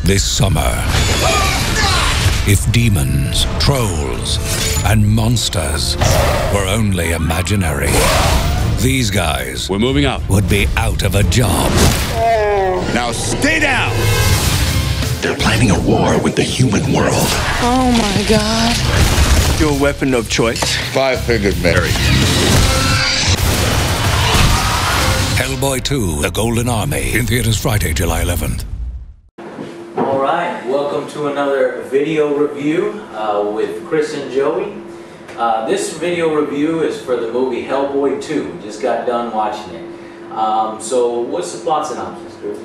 this summer. If demons, trolls, and monsters were only imaginary, these guys We're moving out. would be out of a job. Now stay down! They're planning a war with the human world. Oh my God. Your weapon of choice? Five-fingered Mary. Hellboy 2, The Golden Army, in theaters Friday, July 11th. Alright, welcome to another video review with Chris and Joey. This video review is for the movie Hellboy 2. Just got done watching it. So what's the plot synopsis, Chris?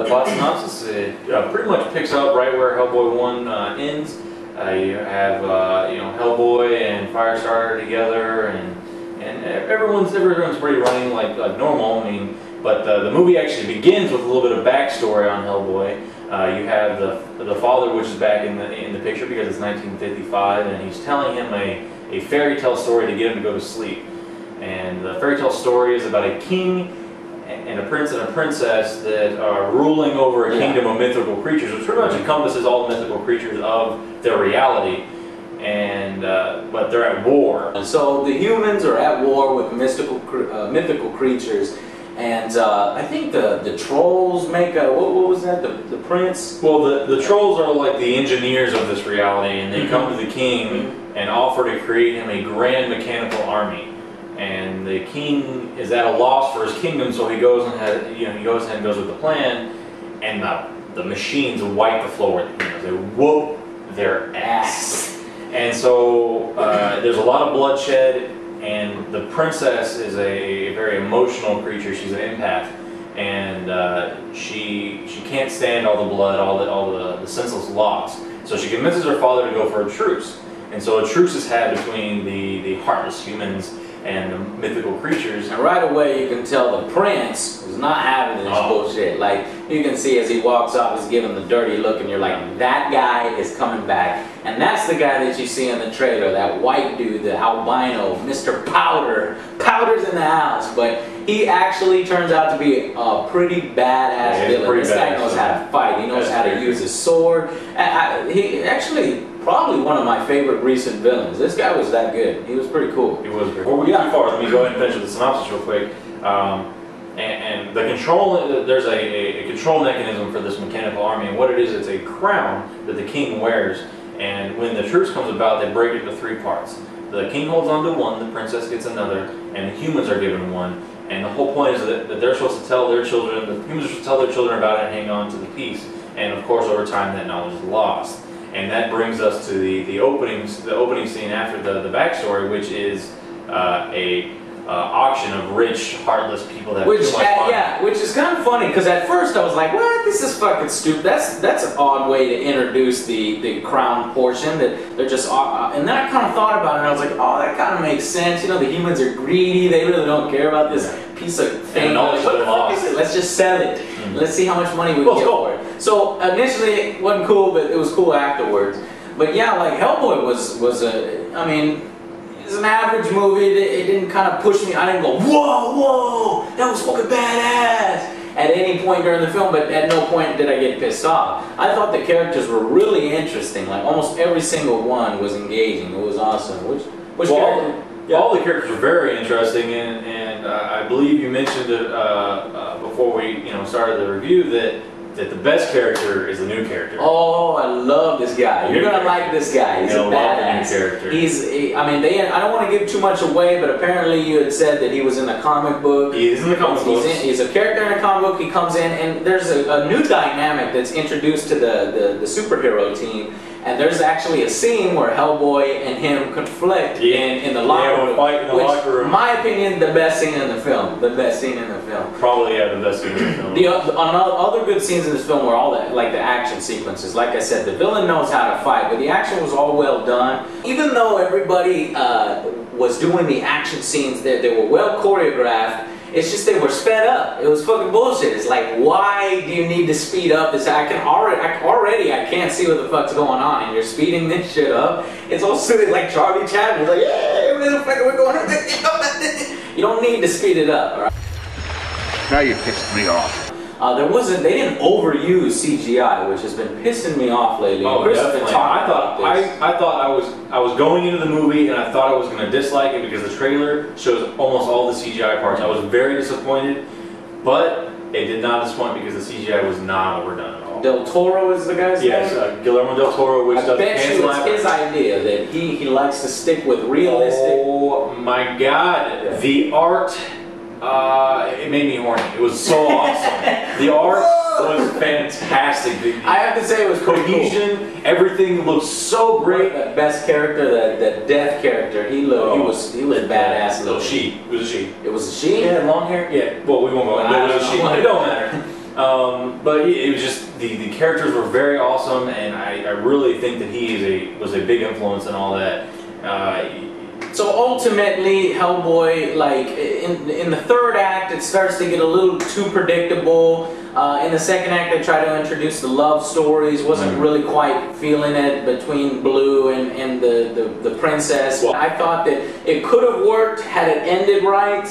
Plot synopsis, it pretty much picks up right where Hellboy 1 ends. You have Hellboy and Firestarter together, and everyone's pretty running like normal. I mean, but the movie actually begins with a little bit of backstory on Hellboy. You have the father, which is back in the picture because it's 1955, and he's telling him a fairy tale story to get him to go to sleep. And the fairy tale story is about a king and a prince and a princess that are ruling over a kingdom of mythical creatures, which pretty much encompasses all the mythical creatures of their reality. And but they're at war. And so the humans are at war with mythical creatures, and I think the trolls make a what was that? The prince? Well, the trolls are like the engineers of this reality, and they come to the king and offer to create him a grand mechanical army. And the king is at a loss for his kingdom, so he goes ahead and goes with the plan, and the machines wipe the floor with the humans. They whoop their ass. And so there's a lot of bloodshed, and the princess is a very emotional creature. She's an empath, and she can't stand all the blood, all the senseless loss. So she convinces her father to go for a truce. And so a truce is had between the heartless humans and the mythical creatures. And right away you can tell the prince is not having this bullshit. Like, you can see as he walks off, he's giving the dirty look, and you're like, that guy is coming back. And that's the guy that you see in the trailer, that white dude, the albino, Mr. Powder. Powder's in the house, but he actually turns out to be a pretty badass villain. This guy knows how to fight. He knows how to use his sword. He actually probably one of my favorite recent villains. This guy was that good. He was pretty cool. He was pretty cool. Before we get too far, let me go ahead and finish with the synopsis real quick. And the control, there's a control mechanism for this mechanical army, and what it is, it's a crown that the king wears, and when the truce comes about, they break it into three parts. The king holds on to one, the princess gets another, and the humans are given one. And the whole point is that they're supposed to tell their children, the humans are supposed to tell their children about it and hang on to the peace. And of course, over time, that knowledge is lost. And that brings us to the opening scene after the backstory, which is a auction of rich, heartless people that have too much fun. Yeah, which is kind of funny, because at first I was like, what? This is fucking stupid. That's an odd way to introduce the crown portion. That they're just, and then I kind of thought about it, and I was like, oh, that kind of makes sense. You know, the humans are greedy. They really don't care about this piece of thing. Like, what the fuck is it? Let's just sell it. Let's see how much money we can get for it. So initially it wasn't cool, but it was cool afterwards. But yeah, like Hellboy I mean, it's an average movie. It didn't kind of push me. I didn't go, whoa, that was fucking badass at any point during the film, but at no point did I get pissed off. I thought the characters were really interesting. Like, almost every single one was engaging. It was awesome. Which character? All the characters were very interesting, and I believe you mentioned it before we started the review that the best character is the new character. Oh, I love this guy. You're gonna like this guy. He's a badass. Character. I mean, I don't want to give too much away, but apparently you had said that he was in a comic book. He is in the comic book. He's a character in a comic book. He comes in, and there's a new dynamic that's introduced to the superhero team. And there's actually a scene where Hellboy and him conflict in the locker room. Fight in the locker room. In my opinion, the best scene in the film. The best scene in the film. Probably, the best scene in the film. The other good scenes in this film were all that, like the action sequences. Like I said, the villain knows how to fight, but the action was all well done. Even though everybody was doing the action scenes, they were well choreographed. It's just they were sped up. It was fucking bullshit. It's like, why do you need to speed up this? I can't see what the fuck's going on, and you're speeding this shit up. It's all suited like Charlie Chaplin. Like, yeah, we're going on. You don't need to speed it up, all right? Now you pissed me off. They didn't overuse CGI, which has been pissing me off lately. Oh, Chris has definitely. been talking about this. I thought I was going into the movie and I thought I was going to dislike it because the trailer shows almost all the CGI parts. I was very disappointed, but it did not disappoint because the CGI was not overdone at all. Del Toro is the guy's name? Yes, Guillermo del Toro, which does bet you it's his idea that he likes to stick with realistic. Oh my God, Yeah. The art, it made me horny. It was so awesome. The art was fantastic. I have to say it was pretty cohesion, cool. everything looked so great. That best character, that death character, he was badass. No, she. It was a she. It was a she? Yeah, long hair. Yeah. Well, we won't go into it. It was a she. It don't matter. But it was just the characters were very awesome, and I really think that he was a big influence in all that. So ultimately, Hellboy, like in the third act, it starts to get a little too predictable. In the second act, they try to introduce the love stories. Wasn't really quite feeling it between Blue and the princess. Well, I thought that it could have worked had it ended right.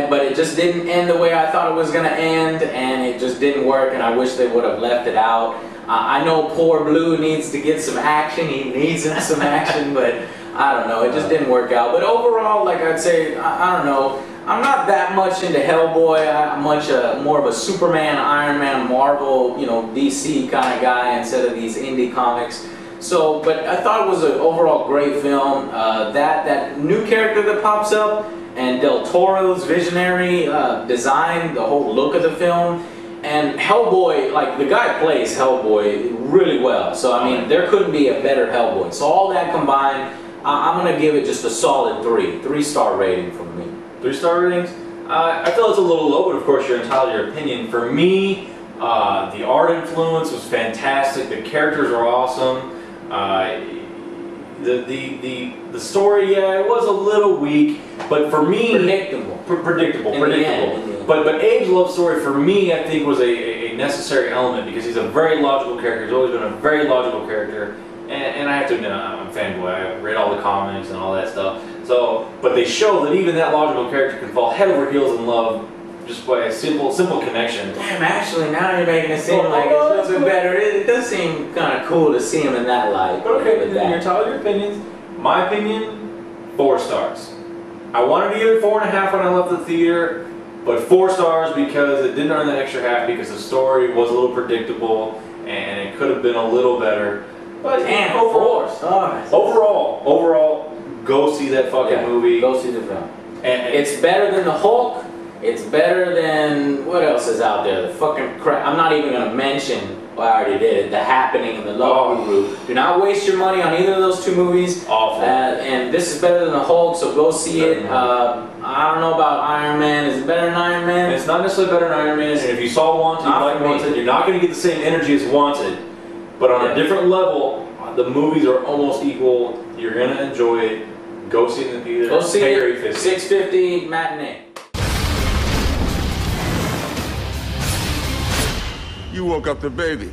But it just didn't end the way I thought it was going to end, and it just didn't work, and I wish they would have left it out. I know poor Blue needs to get some action, he needs some action, but I don't know, it just didn't work out. But overall, like I'd say, I don't know, I'm not that much into Hellboy. I'm much more of a Superman, Iron Man, Marvel, DC kind of guy instead of these indie comics. So, but I thought it was an overall great film. That new character that pops up, and Del Toro's visionary design, the whole look of the film, and Hellboy, like the guy plays Hellboy really well. So I mean, there couldn't be a better Hellboy. So all that combined, I'm gonna give it just a solid 3-star rating from me. 3-star ratings? I feel it's a little low, but of course you're entitled to your opinion. For me, the art influence was fantastic. The characters are awesome. The story, yeah, it was a little weak, but for me, predictable. But Abe's love story for me, I think, was a necessary element because he's a very logical character. He's always been a very logical character, and I have to admit, I'm a fanboy. I read all the comics and all that stuff. So, but they show that even that logical character can fall head over heels in love just by a simple connection. Damn, actually, now you're making it seem like it's a little bit better. It does seem kind of cool to see him in that light. But okay, then you're entitled to your opinions. My opinion, 4 stars. I wanted to give it 4.5 when I left the theater, but 4 stars because it didn't earn that extra half because the story was a little predictable and it could have been a little better. But damn, overall, 4 stars. Overall, go see that fucking movie. Go see the film. And it's better than the Hulk. It's better than, what else is out there? The fucking crap. I'm not even going to mention, well, I already did, The Happening and The Love Group. Do not waste your money on either of those 2 movies. Awful. And this is better than the Hulk, so go see it. I don't know about Iron Man. Is it better than Iron Man? It's not necessarily better than Iron Man. And if you saw Wanted, you like Wanted, you're not going to get the same energy as Wanted. But on a different level, the movies are almost equal. You're going to enjoy it. Go see it in the theater. Go see it. $6.50 matinee. You woke up the baby.